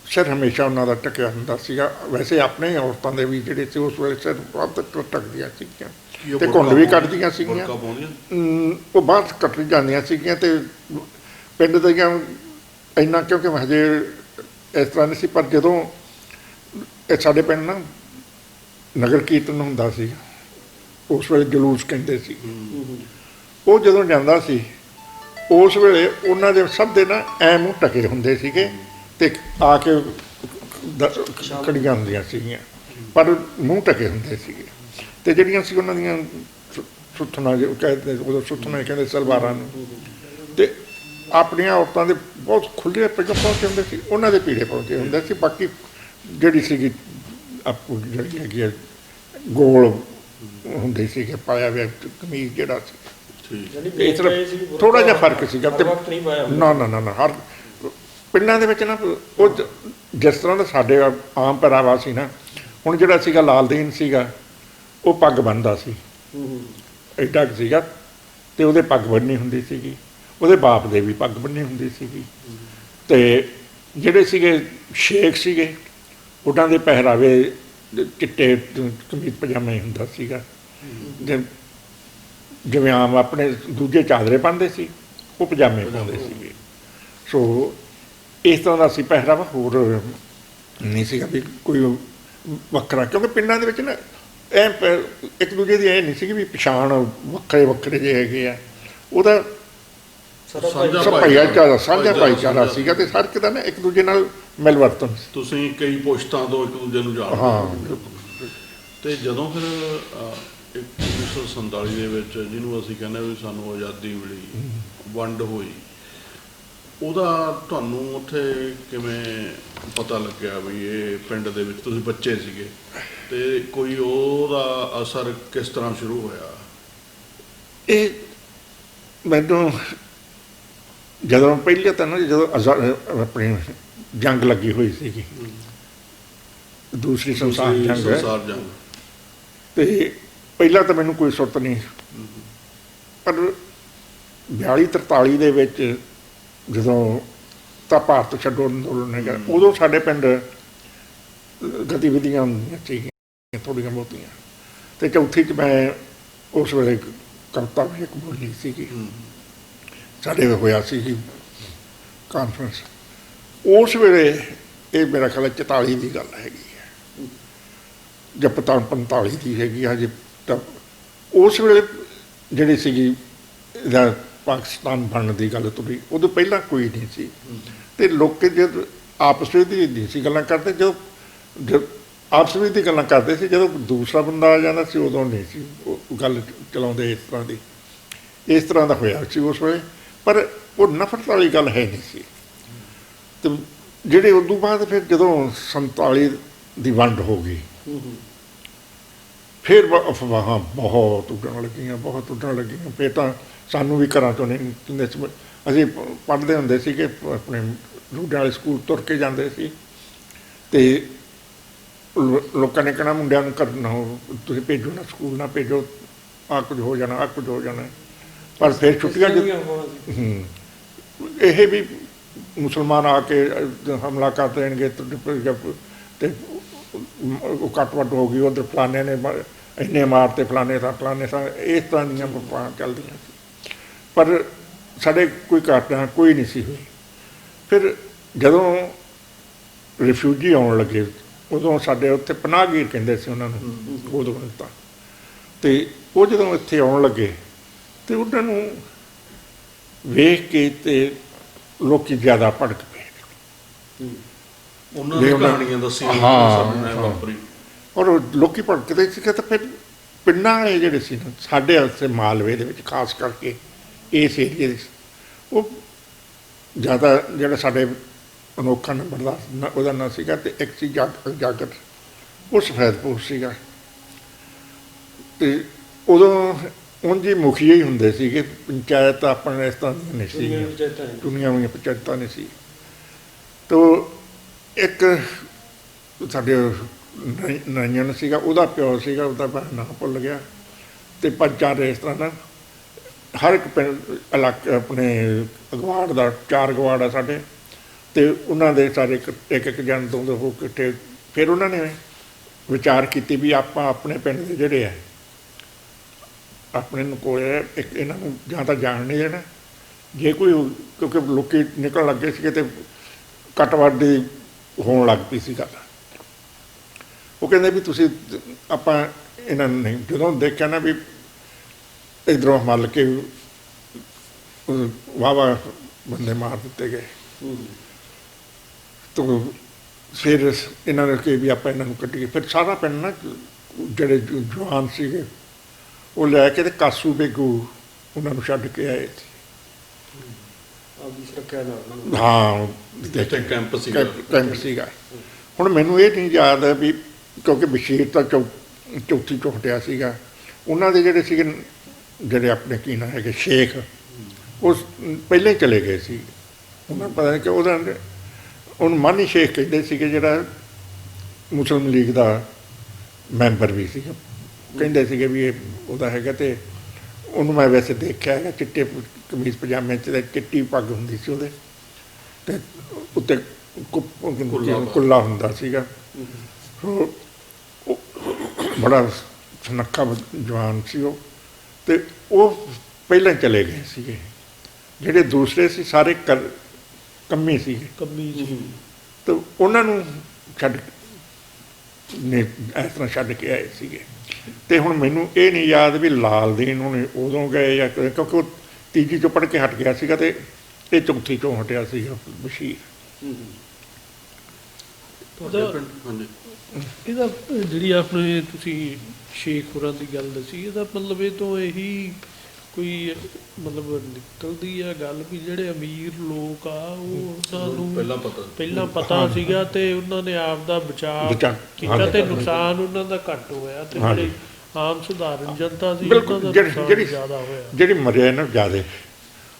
ਸਿਰ ਹਮੇਸ਼ਾ ਉਹਨਾਂ ਦਾ ਢੱਕਿਆ ਹੁੰਦਾ ਸੀਗਾ। ਵੈਸੇ ਆਪਣੇ ਔਰਤਾਂ ਦੇ ਵੀ ਜਿਹੜੇ ਸੀ ਉਸ ਵੇਲੇ ਸਿਰ ਵੱਧ ਢੱਕਦੀਆਂ ਸੀਗੀਆਂ, ਅਤੇ ਘੁੰਡ ਵੀ ਕੱਢਦੀਆਂ ਸੀਗੀਆਂ। ਉਹ ਬਾਹਰ ਕੱਟ ਜਾਂਦੀਆਂ ਸੀਗੀਆਂ, ਅਤੇ ਪਿੰਡ ਦੀਆਂ ਇੰਨਾ ਕਿਉਂਕਿ ਹਜੇ ਇਸ ਤਰ੍ਹਾਂ ਨਹੀਂ ਸੀ, ਪਰ ਜਦੋਂ ਇਹ ਸਾਡੇ ਪਿੰਡ ਨਾ ਨਗਰ ਕੀਰਤਨ ਹੁੰਦਾ ਸੀ, ਉਸ ਵੇਲੇ ਜਲੂਸ ਕਹਿੰਦੇ ਸੀ, ਉਹ ਜਦੋਂ ਜਾਂਦਾ ਸੀ ਉਸ ਵੇਲੇ ਉਹਨਾਂ ਦੇ ਸਭ ਦੇ ਨਾ ਐਂ ਮੂੰਹ ਢਕੇ ਹੁੰਦੇ ਸੀਗੇ, ਅਤੇ ਆ ਕੇ ਖੜੀਆਂ ਹੁੰਦੀਆਂ ਸੀਗੀਆਂ, ਪਰ ਮੂੰਹ ਢਕੇ ਹੁੰਦੇ ਸੀਗੇ। ਅਤੇ ਜਿਹੜੀਆਂ ਸੀ ਉਹਨਾਂ ਦੀਆਂ ਸੁੱਥਣਾ ਕਹਿੰਦੇ, ਉਦੋਂ ਸੁੱਥਣਾ ਕਹਿੰਦੇ ਸਲਵਾਰਾਂ ਨੂੰ, ਅਤੇ ਆਪਣੀਆਂ ਔਰਤਾਂ ਦੇ ਬਹੁਤ ਖੁੱਲ੍ਹੇ ਪੱਗ ਪਾਉਂਦੇ ਹੁੰਦੇ ਸੀ, ਉਹਨਾਂ ਦੇ ਪੀੜੇ ਪਾਉਂਦੇ ਹੁੰਦੇ ਸੀ। ਬਾਕੀ ਜਿਹੜੀ ਸੀਗੀ ਆਪੂ ਜਿਹੜੀ ਹੈਗੀ ਹੈ ਗੋਲ ਹੁੰਦੇ ਸੀਗੇ ਪਾਇਆ ਹੋਇਆ ਕਮੀਜ਼ ਜਿਹੜਾ ਸੀ, ਇਸ ਤਰ੍ਹਾਂ ਥੋੜ੍ਹਾ ਜਿਹਾ ਫਰਕ ਸੀਗਾ। ਅਤੇ ਨਾ ਹਰ ਪਿੰਡਾਂ ਦੇ ਵਿੱਚ ਨਾ ਉਹ ਜਿਸ ਤਰ੍ਹਾਂ ਦਾ ਸਾਡੇ ਆਮ ਪਹਿਰਾਵਾ ਸੀ ਨਾ, ਹੁਣ ਜਿਹੜਾ ਸੀਗਾ ਲਾਲਦੀਨ ਸੀਗਾ ਉਹ ਪੱਗ ਬੰਨ੍ਹਦਾ ਸੀ, ਐਡਾ ਕੁ ਸੀਗਾ, ਅਤੇ ਉਹਦੇ ਪੱਗ ਬੰਨ੍ਹਣੀ ਹੁੰਦੀ ਸੀਗੀ, ਉਹਦੇ ਬਾਪ ਦੇ ਵੀ ਪੱਗ ਬੰਨ੍ਹਣੀ ਹੁੰਦੀ ਸੀਗੀ। ਅਤੇ ਜਿਹੜੇ ਸੀਗੇ ਸ਼ੇਖ ਸੀਗੇ, ਉਹਨਾਂ ਦੇ ਪਹਿਰਾਵੇ ਚਿੱਟੇ ਕਮੀਜ਼ ਪਜਾਮਾ ਹੀ ਹੁੰਦਾ ਸੀਗਾ, ਜਿਵੇਂ ਆਮ ਆਪਣੇ ਦੂਜੇ ਚਾਦਰੇ ਪਾਉਂਦੇ ਸੀ, ਉਹ ਪਜਾਮੇ ਪਾਉਂਦੇ ਸੀਗੇ। ਸੋ ਇਸ ਤਰ੍ਹਾਂ ਦਾ ਸੀ ਪਹਿਰਾਵਾ, ਹੋਰ ਨਹੀਂ ਸੀਗਾ ਵੀ ਕੋਈ ਵੱਖਰਾ, ਕਿਉਂਕਿ ਪਿੰਡਾਂ ਦੇ ਵਿੱਚ ਨਾ ਇੱਕ ਦੂਜੇ ਦੀ ਇਹ ਨਹੀਂ ਸੀ ਵੀ ਪਛਾਣ ਵੱਖਰੇ ਵੱਖਰੇ ਜਿਹੇ ਹੈਗੇ ਆ। ਉਹਦਾ ਸਾਂਝਾ ਭਾਈਚਾਰਾ, ਸਾਂਝਾ ਭਾਈਚਾਰਾ ਸੀਗਾ, ਤੇ ਹਰ ਇੱਕ ਦਾ ਨਾ ਇੱਕ ਦੂਜੇ ਨਾਲ ਮਿਲਵਰਤਨ ਸੀ। ਤੁਸੀਂ ਕਈ ਪੁਸ਼ਤਾਂ ਤੋਂ ਇੱਕ ਦੂਜੇ ਨੂੰ ਜਾਣਦੇ ਹਾਂ। ਹੋ। ਤੇ ਜਦੋਂ ਫਿਰ 1947 ਦੇ ਵਿੱਚ, ਜਿਹਨੂੰ ਅਸੀਂ ਕਹਿੰਦੇ ਵੀ ਸਾਨੂੰ ਆਜ਼ਾਦੀ ਮਿਲੀ, ਵੰਡ ਹੋਈ, ਉਹਦਾ ਤੁਹਾਨੂੰ ਉੱਥੇ ਕਿਵੇਂ ਪਤਾ ਲੱਗਿਆ ਵੀ ਇਹ ਪਿੰਡ ਦੇ ਵਿੱਚ ਤੁਸੀਂ ਬੱਚੇ ਸੀਗੇ, ਤੇ ਕੋਈ ਉਹਦਾ ਅਸਰ ਕਿਸ ਤਰ੍ਹਾਂ ਸ਼ੁਰੂ ਹੋਇਆ? ਇਹ ਮੈਨੂੰ ਜਦੋਂ ਪਹਿਲੇ ਤਾਂ ਨਾ ਜਦੋਂ ਆਪਣੀ ਜੰਗ ਲੱਗੀ ਹੋਈ ਸੀਗੀ, ਦੂਸਰੀ ਸੰਸਾਰ ਜੰਗ, ਤੇ ਪਹਿਲਾਂ ਤਾਂ ਮੈਨੂੰ ਕੋਈ ਸੁਰਤ ਨਹੀਂ, ਪਰ 42-43 ਦੇ ਵਿੱਚ ਜਦੋਂ ਤਾਂ ਭਾਰਤ ਛੱਡੋ ਅੰਦੋਲਨ ਹੈਗਾ, ਉਦੋਂ ਸਾਡੇ ਪਿੰਡ ਗਤੀਵਿਧੀਆਂ ਹੁੰਦੀਆਂ ਸੀਗੀਆਂ ਥੋੜ੍ਹੀਆਂ ਬਹੁਤੀਆਂ, ਤੇ ਚੌਥੀ 'ਚ ਮੈਂ ਉਸ ਵੇਲੇ ਕਵਿਤਾ ਵੀ ਇੱਕ ਬੋਲੀ ਸੀਗੀ, ਸਾਡੇ ਹੋਇਆ ਸੀ ਕਾਨਫਰੰਸ। ਉਸ ਵੇਲੇ ਇਹ ਮੇਰਾ ਖਿਆਲ 44 ਦੀ ਗੱਲ ਹੈਗੀ ਹੈ ਜਾਂ 45 ਦੀ ਹੈਗੀ ਆ। ਤਾਂ ਉਸ ਵੇਲੇ ਜਿਹੜੀ ਸੀਗੀ ਇਹਦਾ ਪਾਕਿਸਤਾਨ ਬਣਨ ਦੀ ਗੱਲ ਤੁਰੀ, ਉਦੋਂ ਪਹਿਲਾਂ ਕੋਈ ਨਹੀਂ ਸੀ, ਤੇ ਲੋਕ ਜਦ ਆਪਸ ਵਿੱਚ ਨਹੀਂ ਸੀ ਗੱਲਾਂ ਕਰਦੇ, ਜਦੋਂ ਆਪਸ ਵਿੱਚ ਦੀ ਗੱਲਾਂ ਕਰਦੇ ਸੀ, ਜਦੋਂ ਦੂਸਰਾ ਬੰਦਾ ਆ ਜਾਂਦਾ ਸੀ ਉਦੋਂ ਨਹੀਂ ਸੀ ਉਹ ਗੱਲ ਚਲਾਉਂਦੇ। ਇਸ ਤਰ੍ਹਾਂ ਦਾ ਹੋਇਆ ਸੀ ਉਸ ਵੇਲੇ, ਪਰ ਉਹ ਨਫ਼ਰਤ ਵਾਲੀ ਗੱਲ ਹੈ ਨਹੀਂ ਸੀ। ਤੇ ਜਿਹੜੇ ਉਦੋਂ ਬਾਅਦ ਫਿਰ ਜਦੋਂ 47 ਦੀ ਵੰਡ ਹੋ ਗਈ, ਫਿਰ ਅਫਵਾਹਾਂ ਬਹੁਤ ਉੱਡਣ ਲੱਗੀਆਂ। ਫਿਰ ਤਾਂ ਸਾਨੂੰ ਵੀ ਘਰਾਂ ਚੋਂ ਨਹੀਂ ਕਹਿੰਦੇ ਸੀ। ਅਸੀਂ ਪੜ੍ਹਦੇ ਹੁੰਦੇ ਸੀ ਕਿ ਆਪਣੇ ਰੂੜਾਂ ਵਾਲੇ ਸਕੂਲ ਤੁਰ ਕੇ ਜਾਂਦੇ ਸੀ, ਤੇ ਲੋਕਾਂ ਨੇ ਕਹਿਣਾ ਮੁੰਡਿਆਂ ਨੂੰ ਕਰਨਾ, ਤੁਸੀਂ ਭੇਜੋ ਨਾ, ਸਕੂਲ ਨਾ ਭੇਜੋ, ਆਹ ਕੁਝ ਹੋ ਜਾਣਾ, ਆਹ ਕੁਝ ਹੋ ਜਾਣਾ। ਪਰ ਫਿਰ ਛੁੱਟੀਆਂ ਇਹ ਵੀ ਮੁਸਲਮਾਨ ਆ ਕੇ ਹਮਲਾ ਕਰ ਦੇਣਗੇ, ਤੇ ਉਹ ਕੱਟ ਵੱਟ ਹੋ ਗਈ, ਉੱਧਰ ਫਲਾਣੇ ਨੇ ਇੰਨੇ ਮਾਰਤੇ, ਫਲਾਣੇ ਥਾਂ, ਇਸ ਤਰ੍ਹਾਂ ਦੀਆਂ ਅਫਵਾਹਾਂ ਚੱਲਦੀਆਂ ਸੀ। ਪਰ ਸਾਡੇ ਕੋਈ ਘਟਨਾ ਕੋਈ ਨਹੀਂ ਸੀ ਹੋਈ। ਫਿਰ ਜਦੋਂ ਰਿਫਿਊਜੀ ਆਉਣ ਲੱਗੇ, ਉਦੋਂ ਸਾਡੇ ਉੱਥੇ ਪਨਾਹਗੀਰ ਕਹਿੰਦੇ ਸੀ ਉਹਨਾਂ ਨੂੰ, ਉਦੋਂ ਤਾਂ, ਤੇ ਉਹ ਜਦੋਂ ਇੱਥੇ ਆਉਣ ਲੱਗੇ ਤੇ ਉਹਨਾਂ ਨੂੰ ਵੇਖ ਕੇ ਤੇ ਲੋਕੀ ਜ਼ਿਆਦਾ ਭੜਕ ਪਏ। ਉਹਨਾਂ ਨੇ ਕਹਾਣੀਆਂ ਦੱਸੀਆਂ ਸਾਡੇ ਵਾਪਰੀ, ਔਰ ਲੋਕੀ ਭੜਕਦੇ ਸੀਗੇ। ਤਾਂ ਫਿਰ ਪਿੰਡਾਂ ਵਾਲੇ ਜਿਹੜੇ ਸੀ ਨਾ, ਸਾਡੇ ਵਾਸਤੇ ਮਾਲਵੇ ਦੇ ਵਿੱਚ ਖਾਸ ਕਰਕੇ ਇਸ ਏਰੀਏ ਦੇ, ਉਹ ਜ਼ਿਆਦਾ ਜਿਹੜਾ ਸਾਡੇ ਅਨੋਖਾ ਨੰਬਰ ਦਾ ਉਹਦਾ ਨਾਂ ਸੀਗਾ, ਤੇ ਇੱਕ ਸੀ ਜਾਗਰ, ਉਹ ਸਫੈਦਪੁਰ ਸੀਗਾ। ਤੇ ਉਦੋਂ ਉਂਝ ਹੀ ਮੁਖੀਏ ਹੀ ਹੁੰਦੇ ਸੀਗੇ, ਪੰਚਾਇਤ ਆਪਣੇ ਇਸ ਤਰ੍ਹਾਂ ਦੀਆਂ ਨਹੀਂ ਸੀਗੀਆਂ, ਚੁਣੀਆਂ ਹੋਈਆਂ ਪੰਚਾਇਤਾਂ ਨਹੀਂ ਸੀ। ਤੋ ਇੱਕ ਸਾਡੇ ਨਰਿੰਜਨ ਸੀਗਾ, ਉਹਦਾ ਪਿਓ ਸੀਗਾ, ਉਹਦਾ ਮੈਂ ਨਾਂ ਭੁੱਲ ਗਿਆ, ਤੇ ਪੰਚਾਇਤ ਇਸ ਤਰ੍ਹਾਂ ਨਾਲ ਹਰ ਇੱਕ ਪਿੰਡ ਇਲਾਕੇ ਆਪਣੇ ਅਗਵਾੜ ਦਾ 4 ਅਗਵਾੜ ਆ ਸਾਡੇ, ਤੇ ਉਹਨਾਂ ਦੇ ਸਾਰੇ ਇੱਕ ਜਣ ਤੋਂ ਹੋ ਇਕੱਠੇ। ਫਿਰ ਉਹਨਾਂ ਨੇ ਵਿਚਾਰ ਕੀਤੀ ਵੀ ਆਪਾਂ ਆਪਣੇ ਪਿੰਡ ਦੇ ਜਿਹੜੇ ਆ ਆਪਣੇ ਨੂੰ ਕੋਲ ਇੱਕ ਇਹਨਾਂ ਨੂੰ ਜਾਂ ਤਾਂ ਜਾਣ ਨਹੀਂ ਦੇਣਾ, ਜੇ ਕੋਈ, ਕਿਉਂਕਿ ਲੋਕੀ ਨਿਕਲਣ ਲੱਗੇ ਸੀਗੇ ਤੇ ਕੱਟ ਵੱਢ ਹੋਣ ਲੱਗ ਪਈ ਸੀ ਗੱਲ। ਉਹ ਕਹਿੰਦੇ ਵੀ ਤੁਸੀਂ ਆਪਾਂ ਇਹਨਾਂ ਨੂੰ ਨਹੀਂ, ਜਦੋਂ ਦੇਖਿਆ ਨਾ ਵੀ ਇੱਧਰੋਂ ਮੱਲ ਕੇ ਵਾਹਵਾ ਬੰਦੇ ਮਾਰ ਦਿੱਤੇ ਗਏ, ਤਾਂ ਫਿਰ ਇਹਨਾਂ ਨੇ ਕਿ ਵੀ ਆਪਾਂ ਇਹਨਾਂ ਨੂੰ ਕੱਢੀਏ। ਫਿਰ ਸਾਰਾ ਪਿੰਡ ਨਾ ਜਿਹੜੇ ਜਵਾਨ ਸੀਗੇ ਉਹ ਲੈ ਕੇ ਤੇ ਕਾਸੂ ਬੇਗੂ ਉਹਨਾਂ ਨੂੰ ਛੱਡ ਕੇ ਆਏ ਸੀ। ਹਾਂ, ਕੈਂਪ ਸੀਗਾ। ਹੁਣ ਮੈਨੂੰ ਇਹ ਨਹੀਂ ਯਾਦ ਹੈ ਵੀ, ਕਿਉਂਕਿ ਬਸ਼ੀਰ ਤਾਂ ਚੌਥੀ ਚੋਂ ਹਟਿਆ ਸੀਗਾ, ਉਹਨਾਂ ਦੇ ਜਿਹੜੇ ਸੀਗੇ, ਜਿਹੜੇ ਆਪਣੇ ਕੀ ਨਾਂ ਹੈਗੇ ਸ਼ੇਖ, ਉਹ ਪਹਿਲਾਂ ਹੀ ਚਲੇ ਗਏ ਸੀ। ਉਹਨਾਂ ਨੂੰ ਪਤਾ ਨਹੀਂ ਕਿ ਉਹਨੂੰ ਮਾਨੀ ਸ਼ੇਖ ਕਹਿੰਦੇ ਸੀਗੇ, ਜਿਹੜਾ ਮੁਸਲਿਮ ਲੀਗ ਦਾ ਮੈਂਬਰ ਵੀ ਸੀਗਾ। ਕਹਿੰਦੇ ਸੀਗੇ ਵੀ ਇਹ ਉਹਦਾ ਹੈਗਾ, ਤੇ ਉਹਨੂੰ ਮੈਂ ਵੈਸੇ ਦੇਖਿਆ ਹੈਗਾ, ਚਿੱਟੇ ਕਮੀਜ਼ ਪਜਾਮੇ 'ਚ ਚਿੱਟੀ ਪੱਗ ਹੁੰਦੀ ਸੀ ਉਹਦੇ, ਤੇ ਉੱਤੇ ਕੁੱਲਾ ਹੁੰਦਾ ਸੀਗਾ। ਬੜਾ ਸੁਨੱਖਾ ਜਵਾਨ ਸੀ ਉਹ, ਤੇ ਉਹ ਪਹਿਲਾਂ ਚਲੇ ਗਏ ਸੀਗੇ। ਜਿਹੜੇ ਦੂਸਰੇ ਸੀ ਸਾਰੇ ਕੰਮੀ ਸੀਗੇ, ਕੰਮੀ ਤੇ ਉਹਨਾਂ ਨੂੰ ਛੱਡ ਨੇ ਇਸ ਤਰ੍ਹਾਂ ਛੱਡ ਕੇ ਆਏ ਸੀਗੇ। ਤੇ ਹੁਣ ਮੈਨੂੰ ਇਹ ਨਹੀਂ ਯਾਦ ਵੀ ਲਾਲ ਦੀਨ ਉਹਨੇ ਉਦੋਂ ਗਏ ਜਾਂ ਕਿਉਂਕਿ ਉਹ ਤੀਜੀ ਚੋਂ ਪੜ੍ਹ ਕੇ ਹਟ ਗਿਆ ਸੀਗਾ ਤੇ ਇਹ ਚੌਥੀ ਚੋਂ ਹਟਿਆ ਸੀਗਾ ਬਸ਼ੀਰ। ਤੁਹਾਡੇ ਪਿੰਡ ਹਾਂਜੀ ਇਹਦਾ ਜਿਹੜੀ ਆਪਣੇ ਤੁਸੀਂ ਸ਼ੇਖ ਹੋਰਾਂ ਦੀ ਗੱਲ ਦੱਸੀ, ਇਹਦਾ ਮਤਲਬ ਇਹ ਤੋਂ ਇਹੀ ਕੋਈ ਮਤਲਬ ਨਿਕਲਦੀ ਆ ਗੱਲ ਵੀ ਜਿਹੜੇ ਅਮੀਰ ਲੋਕ ਆ ਉਹ ਉਹਨਾਂ ਨੂੰ ਪਹਿਲਾਂ ਪਤਾ ਸੀਗਾ ਤੇ ਉਹਨਾਂ ਨੇ ਆਪ ਦਾ ਬਚਾਅ ਕੀਤਾ ਤੇ ਨੁਕਸਾਨ ਉਹਨਾਂ ਦਾ ਘੱਟ ਹੋਇਆ ਤੇ ਜਿਹੜੇ ਆਮ ਸਧਾਰਨ ਜਨਤਾ ਸੀ ਉਹਨਾਂ ਦਾ ਨੁਕਸਾਨ ਜ਼ਿਆਦਾ ਹੋਇਆ। ਜਿਹੜੀ ਮਰਿਆ ਨਾ ਜ਼ਿਆਦਾ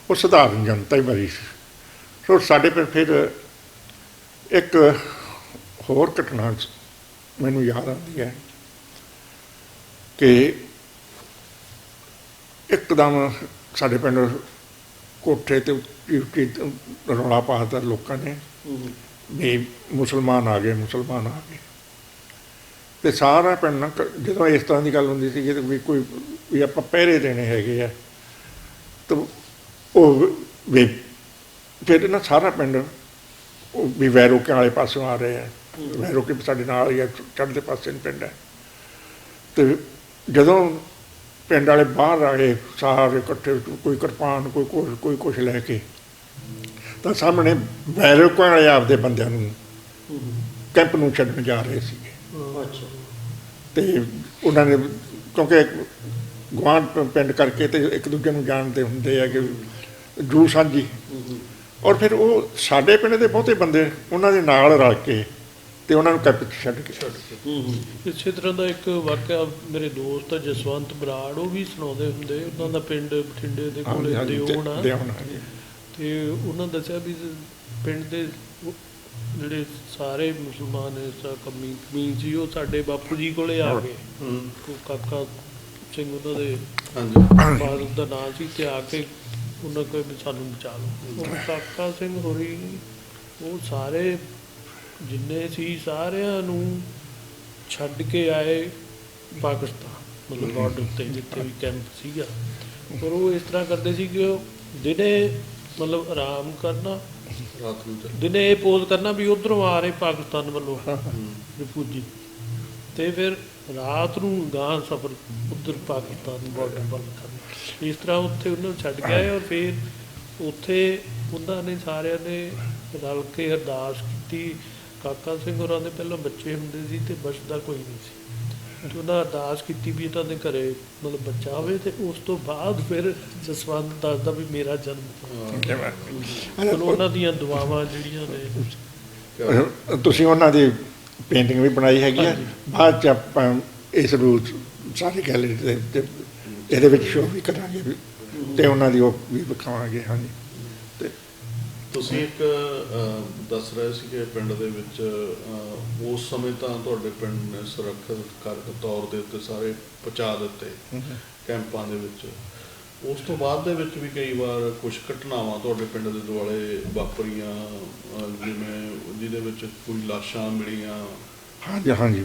ਉਹ ਸਧਾਰਨ ਜਨਤਾ ਹੀ ਮਰੀ ਸੀ। ਸੋ ਸਾਡੇ ਫਿਰ ਇੱਕ ਹੋਰ ਘਟਨਾ ਮੈਨੂੰ ਯਾਦ ਆਉਂਦੀ ਹੈ ਕਿ ਇੱਕਦਮ ਸਾਡੇ ਪਿੰਡ ਕੋਠੇ ਤੇ ਉੱਚੀ ਰੌਲਾ ਪਾ ਦਿੱਤਾ ਲੋਕਾਂ ਨੇ ਵੀ ਮੁਸਲਮਾਨ ਆ ਗਏ ਤੇ ਸਾਰਾ ਪਿੰਡ ਨਾ ਜਦੋਂ ਇਸ ਤਰ੍ਹਾਂ ਦੀ ਗੱਲ ਹੁੰਦੀ ਸੀ ਕਿ ਵੀ ਕੋਈ ਵੀ ਆਪਾਂ ਪਹਿਰੇ ਦੇਣੇ ਹੈਗੇ ਆ ਤਾਂ ਉਹ ਵੀ ਫਿਰ ਨਾ ਸਾਰਾ ਪਿੰਡ ਉਹ ਵੀ ਵੈਰੋਕਿਆਂ ਵਾਲੇ ਪਾਸਿਓਂ ਆ ਰਹੇ ਆ। ਵੈਰੋਕੇ ਸਾਡੇ ਨਾਲ ਹੀ ਚੜ੍ਹਦੇ ਪਾਸੇ ਨੂੰ ਪਿੰਡ ਹੈ। ਤੇ ਜਦੋਂ ਪਿੰਡ ਵਾਲੇ ਬਾਹਰ ਆਏ ਸਾਰੇ ਇਕੱਠੇ, ਕੋਈ ਕਿਰਪਾਨ ਕੋਈ ਕੁਛ ਲੈ ਕੇ, ਤਾਂ ਸਾਹਮਣੇ ਵੈਰੋਕਿਆਂ ਵਾਲੇ ਆਪਦੇ ਬੰਦਿਆਂ ਨੂੰ ਕੈਂਪ ਨੂੰ ਛੱਡਣ ਜਾ ਰਹੇ ਸੀਗੇ। ਤੇ ਉਹਨਾਂ ਨੇ ਕਿਉਂਕਿ ਗੁਆਂਢ ਪਿੰਡ ਕਰਕੇ ਤੇ ਇੱਕ ਦੂਜੇ ਨੂੰ ਜਾਣਦੇ ਹੁੰਦੇ ਆ ਕਿ ਜੂ ਸਾਂਝੀ, ਔਰ ਫਿਰ ਉਹ ਸਾਡੇ ਪਿੰਡ ਦੇ ਬਹੁਤੇ ਬੰਦੇ ਉਹਨਾਂ ਦੇ ਨਾਲ ਰਲ ਕੇ ਤੇ ਉਹਨਾਂ ਨੂੰ ਕੈਂਪ 'ਚ ਛੱਡ ਕੇ ਇਸੇ ਤਰ੍ਹਾਂ ਦਾ ਇੱਕ ਵਾਕਿਆ ਮੇਰੇ ਦੋਸਤ ਜਸਵੰਤ ਬਰਾੜ ਉਹ ਵੀ ਸੁਣਾਉਂਦੇ ਹੁੰਦੇ। ਉਹਨਾਂ ਦਾ ਪਿੰਡ ਬਠਿੰਡੇ ਦੇ ਕੋਲੇ ਦਿਉਣ ਤੇ ਉਹਨਾਂ ਦੱਸਿਆ ਵੀ ਪਿੰਡ ਦੇ ਜਿਹੜੇ ਸਾਰੇ ਮੁਸਲਮਾਨ ਕਮੀਨ ਸੀ ਉਹ ਸਾਡੇ ਬਾਪੂ ਜੀ ਕੋਲੇ ਆ ਗਏ। ਕਾਕਾ ਸਿੰਘ ਉਹਨਾਂ ਦੇ ਫਾਦਰ ਦਾ ਨਾਂ ਸੀ ਤੇ ਆ ਕੇ ਉਹਨਾਂ ਕੋਲ ਵੀ ਸਾਨੂੰ ਬਚਾ ਲਓ। ਉਹ ਕਾਕਾ ਸਿੰਘ ਹੋਰੀ ਉਹ ਸਾਰੇ ਜਿੰਨੇ ਸੀ ਸਾਰਿਆਂ ਨੂੰ ਛੱਡ ਕੇ ਆਏ ਪਾਕਿਸਤਾਨ, ਮਤਲਬ ਬਾਰਡਰ 'ਤੇ ਜਿੱਥੇ ਵੀ ਕੈਂਪ ਸੀਗਾ। ਪਰ ਉਹ ਇਸ ਤਰ੍ਹਾਂ ਕਰਦੇ ਸੀ ਕਿ ਉਹ ਦਿਨੇ ਮਤਲਬ ਆਰਾਮ ਕਰਨਾ, ਦਿਨੇ ਇਹ ਪੋਜ਼ ਕਰਨਾ ਵੀ ਉੱਧਰੋਂ ਆ ਰਹੇ ਪਾਕਿਸਤਾਨ ਵੱਲੋਂ ਰਿਫਿਊਜੀ, ਤੇ ਫਿਰ ਰਾਤ ਨੂੰ ਗਾਂ ਸਫ਼ਰ ਉੱਧਰ ਪਾਕਿਸਤਾਨ ਬਾਰਡਰ ਵੱਲ ਕਰਨਾ। ਇਸ ਤਰ੍ਹਾਂ ਉੱਥੇ ਉਹਨਾਂ ਨੂੰ ਛੱਡ ਕੇ ਆਏ ਔਰ ਫਿਰ ਉੱਥੇ ਉਹਨਾਂ ਨੇ ਸਾਰਿਆਂ ਨੇ ਰਲ ਕੇ ਅਰਦਾਸ ਕੀਤੀ। ਕਾਕਾ ਸਿੰਘ ਹੋਰਾਂ ਦੇ ਪਹਿਲਾਂ ਬੱਚੇ ਹੁੰਦੇ ਸੀ ਤੇ ਬਚਦਾ ਕੋਈ ਨਹੀਂ ਸੀ ਤੇ ਉਹਨਾਂ ਅਰਦਾਸ ਕੀਤੀ ਵੀ ਇਹਨਾਂ ਦੇ ਘਰੇ ਮਤਲਬ ਬੱਚਾ ਹੋਵੇ। ਤੇ ਉਸ ਤੋਂ ਬਾਅਦ ਫਿਰ ਜਸਵੰਤ ਦੱਸਦਾ ਵੀ ਮੇਰਾ ਜਨਮ ਚਲੋ ਉਹਨਾਂ ਦੀਆਂ ਦੁਆਵਾਂ ਜਿਹੜੀਆਂ ਨੇ ਤੁਸੀਂ ਉਹਨਾਂ ਦੀ ਪੇਂਟਿੰਗ ਵੀ ਬਣਾਈ ਹੈਗੀ ਆ। ਬਾਅਦ 'ਚ ਆਪਾਂ ਇਸ ਨੂੰ ਸਾਰੀ ਗੈਲਰੀ ਦੇ ਇਹਦੇ ਵਿੱਚ ਸ਼ੋਅ ਵੀ ਕਰਾਂਗੇ ਤੇ ਉਹਨਾਂ ਦੀ ਉਹ ਵੀ ਵਿਖਾਵਾਂਗੇ। ਹਾਂਜੀ, ਤੇ ਤੁਸੀਂ ਇੱਕ ਦੱਸ ਰਹੇ ਸੀ ਕਿ ਪਿੰਡ ਦੇ ਵਿੱਚ ਉਸ ਸਮੇਂ ਤਾਂ ਤੁਹਾਡੇ ਪਿੰਡ ਨੇ ਸੁਰੱਖਿਅਤ ਤੌਰ ਦੇ ਉੱਤੇ ਸਾਰੇ ਪਹੁੰਚਾ ਦਿੱਤੇ ਕੈਂਪਾਂ ਦੇ ਵਿੱਚ। ਉਸ ਤੋਂ ਬਾਅਦ ਦੇ ਵਿੱਚ ਵੀ ਕਈ ਵਾਰ ਕੁਝ ਘਟਨਾਵਾਂ ਤੁਹਾਡੇ ਪਿੰਡ ਦੇ ਦੁਆਲੇ ਵਾਪਰੀਆਂ, ਜਿਵੇਂ ਜਿਹਦੇ ਵਿੱਚ ਕੋਈ ਲਾਸ਼ਾਂ ਮਿਲੀਆਂ। ਹਾਂਜੀ,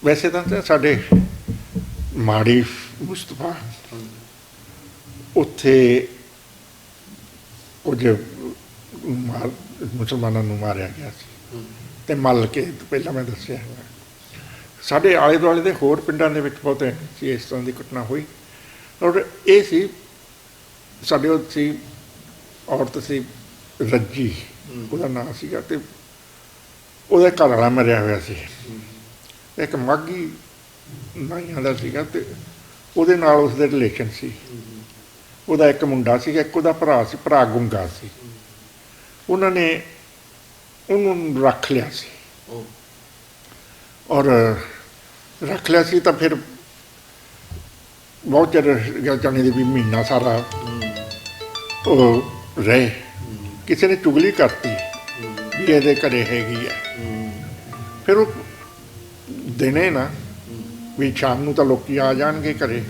ਵੈਸੇ ਤਾਂ ਸਾਡੇ ਮਾੜੀ ਮੁਸਤਫਾ ਉੱਥੇ ਕੁਝ ਮੁਸਲਮਾਨਾਂ ਨੂੰ ਮਾਰਿਆ ਗਿਆ ਸੀ ਤੇ ਮੱਲ ਕੇ ਪਹਿਲਾਂ ਮੈਂ ਦੱਸਿਆ। ਸਾਡੇ ਆਲੇ ਦੁਆਲੇ ਦੇ ਹੋਰ ਪਿੰਡਾਂ ਦੇ ਵਿੱਚ ਬਹੁਤੇ ਸੀ ਇਸ ਤਰ੍ਹਾਂ ਦੀ ਘਟਨਾ ਹੋਈ। ਔਰ ਇਹ ਸੀ ਸਾਡੇ ਉਹ ਸੀ ਔਰਤ ਸੀ ਰੱਜੀ ਉਹਦਾ ਨਾਂ ਸੀਗਾ ਤੇ ਉਹਦਾ ਘਰ ਵਾਲਾ ਮਰਿਆ ਹੋਇਆ ਸੀ। ਇੱਕ ਮਾਘੀ ਨਾਈਆਂ ਦਾ ਸੀਗਾ ਤੇ ਉਹਦੇ ਨਾਲ ਉਸਦੇ ਰਿਲੇਸ਼ਨ ਸੀ। ਉਹਦਾ ਇੱਕ ਮੁੰਡਾ ਸੀਗਾ, ਇੱਕ ਉਹਦਾ ਭਰਾ ਸੀ, ਭਰਾ ਗੁੰਗਾ ਸੀ। ਉਹਨਾਂ ਨੇ ਉਹਨੂੰ ਰੱਖ ਲਿਆ ਸੀ ਔਰ ਰੱਖ ਲਿਆ ਸੀ ਤਾਂ ਫਿਰ ਬਹੁਤ ਚਿਰ ਜਾਣੀ ਦੀ ਵੀ ਮਹੀਨਾ ਸਾਰਾ ਉਹ ਰਹੇ। ਕਿਸੇ ਨੇ ਚੁਗਲੀ ਕਰਤੀ ਵੀ ਇਹਦੇ ਘਰੇ ਹੈਗੀ ਆ। ਫਿਰ ਉਹ ਦਿਨੇ ਨਾ ਵੀ ਸ਼ਾਮ ਨੂੰ ਤਾਂ ਲੋਕੀ ਆ ਜਾਣਗੇ ਘਰੇ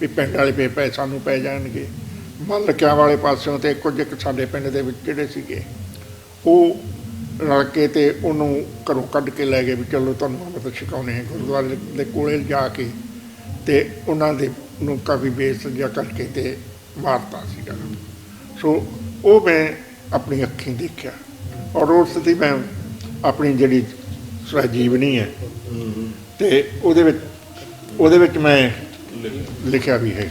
ਵੀ ਪਿੰਡ ਵਾਲੇ ਪੈ ਸਾਨੂੰ ਪੈ ਜਾਣਗੇ। ਮੱਲਕਿਆਂ ਵਾਲੇ ਪਾਸਿਓਂ ਤੇ ਕੁਝ ਇੱਕ ਸਾਡੇ ਪਿੰਡ ਦੇ ਵਿੱਚ ਜਿਹੜੇ ਸੀਗੇ ਉਹ ਰਲ ਕੇ ਤੇ ਉਹਨੂੰ ਘਰੋਂ ਕੱਢ ਕੇ ਲੈ ਗਏ ਵੀ ਚਲੋ ਤੁਹਾਨੂੰ ਅੰਮ੍ਰਿਤ ਛਕਾਉਣੇ ਹੈ। ਗੁਰਦੁਆਰੇ ਦੇ ਕੋਲੇ ਜਾ ਕੇ ਤੇ ਉਹਨਾਂ ਦੇ ਨੂੰ ਕਾਫੀ ਬੇਸਜਾ ਕਰਕੇ ਤੇ ਮਾਰਤਾ ਸੀਗਾ। ਸੋ ਉਹ ਮੈਂ ਆਪਣੀ ਅੱਖੀਂ ਦੇਖਿਆ ਔਰ ਉਸ ਦੀ ਮੈਂ ਆਪਣੀ ਜਿਹੜੀ ਸਵੈਜੀਵਨੀ ਹੈ ਤੇ ਉਹਦੇ ਵਿੱਚ ਮੈਂ ਲਿਖਿਆ ਵੀ ਹੈ।